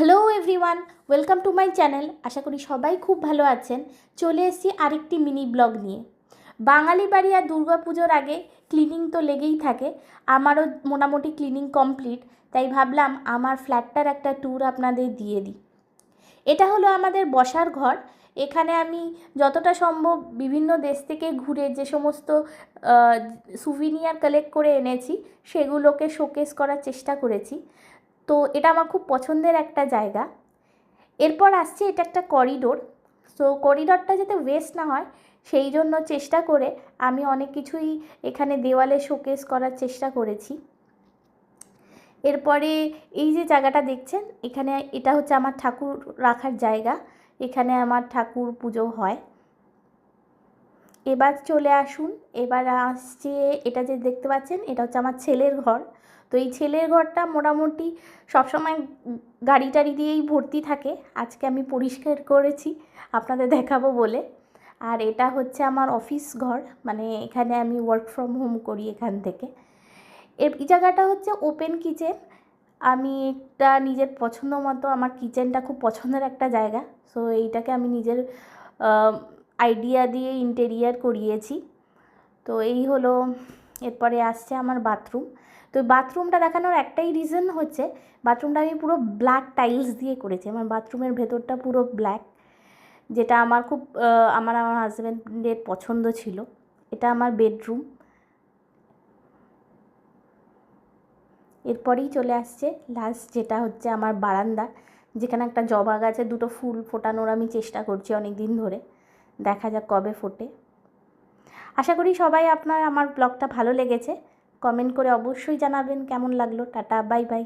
Hello everyone, welcome to my channel. আশা করি সবাই খুব ভালো আছেন। চলে এসেছি আরেকটি মিনি ব্লগ নিয়ে। বাঙালি বাড়ি আর দুর্গা পুজোর আগে ক্লিনিং তো লেগেই থাকে। আমারও মোটামুটি ক্লিনিং কমপ্লিট, তাই ভাবলাম আমার ফ্ল্যাটটার একটা ট্যুর আপনাদের দিয়ে দিই। এটা হলো আমাদের বসার ঘর। এখানে আমি যতটা সম্ভব বিভিন্ন দেশ থেকে ঘুরে যে সমস্ত সুভিনিয়ার কালেক্ট করে এনেছি সেগুলোকে শোকেস করার চেষ্টা করেছি। তো এটা আমার খুব পছন্দের একটা জায়গা। এরপর আসছে এটা একটা করিডোর। সো করিডোরটা যাতে ওয়েস্ট না হয় সেই জন্য চেষ্টা করে আমি অনেক কিছুই এখানে দেওয়ালে শোকেস করার চেষ্টা করেছি। এরপরে এই যে জায়গাটা দেখছেন, এখানে এটা হচ্ছে আমার ঠাকুর রাখার জায়গা। এখানে আমার ঠাকুর পুজো হয়। এবার চলে আসুন, এবার আসছে এটা যে দেখতে পাচ্ছেন, এটা হচ্ছে আমার ছেলের ঘর। তো এই ছেলের ঘরটা মোটামুটি সবসময় গাড়ি টাড়ি দিয়েই ভর্তি থাকে। আজকে আমি পরিষ্কার করেছি আপনাদের দেখাবো বলে। আর এটা হচ্ছে আমার অফিস ঘর, মানে এখানে আমি ওয়ার্ক ফ্রম হোম করি এখান থেকে। এই জায়গাটা হচ্ছে ওপেন কিচেন। আমি একটা নিজের পছন্দ মতো, আমার কিচেনটা খুব পছন্দের একটা জায়গা। সো এইটাকে আমি নিজের আইডিয়া দিয়ে ইন্টেরিয়ার করিয়েছি। তো এই হলো। এরপরে আসছে আমার বাথরুম। তো বাথরুমটা দেখানোর একটাই রিজন হচ্ছে, বাথরুমটা আমি পুরো ব্ল্যাক টাইলস দিয়ে করেছি। আমার বাথরুমের ভেতরটা পুরো ব্ল্যাক, যেটা আমার খুব আমার হাজব্যান্ডের পছন্দ ছিল। এটা আমার বেডরুম। এরপরেই চলে আসছে লাস্ট, যেটা হচ্ছে আমার বারান্দা, যেখানে একটা জবা গাছে দুটো ফুল ফোটানোর আমি চেষ্টা করছি অনেক দিন ধরে। দেখা যাক কবে ফোটে। আশা করি সবাই আপনার আমার ব্লগটা ভালো লেগেছে। কমেন্ট করে অবশ্যই জানাবেন কেমন লাগলো। Tata, bye bye.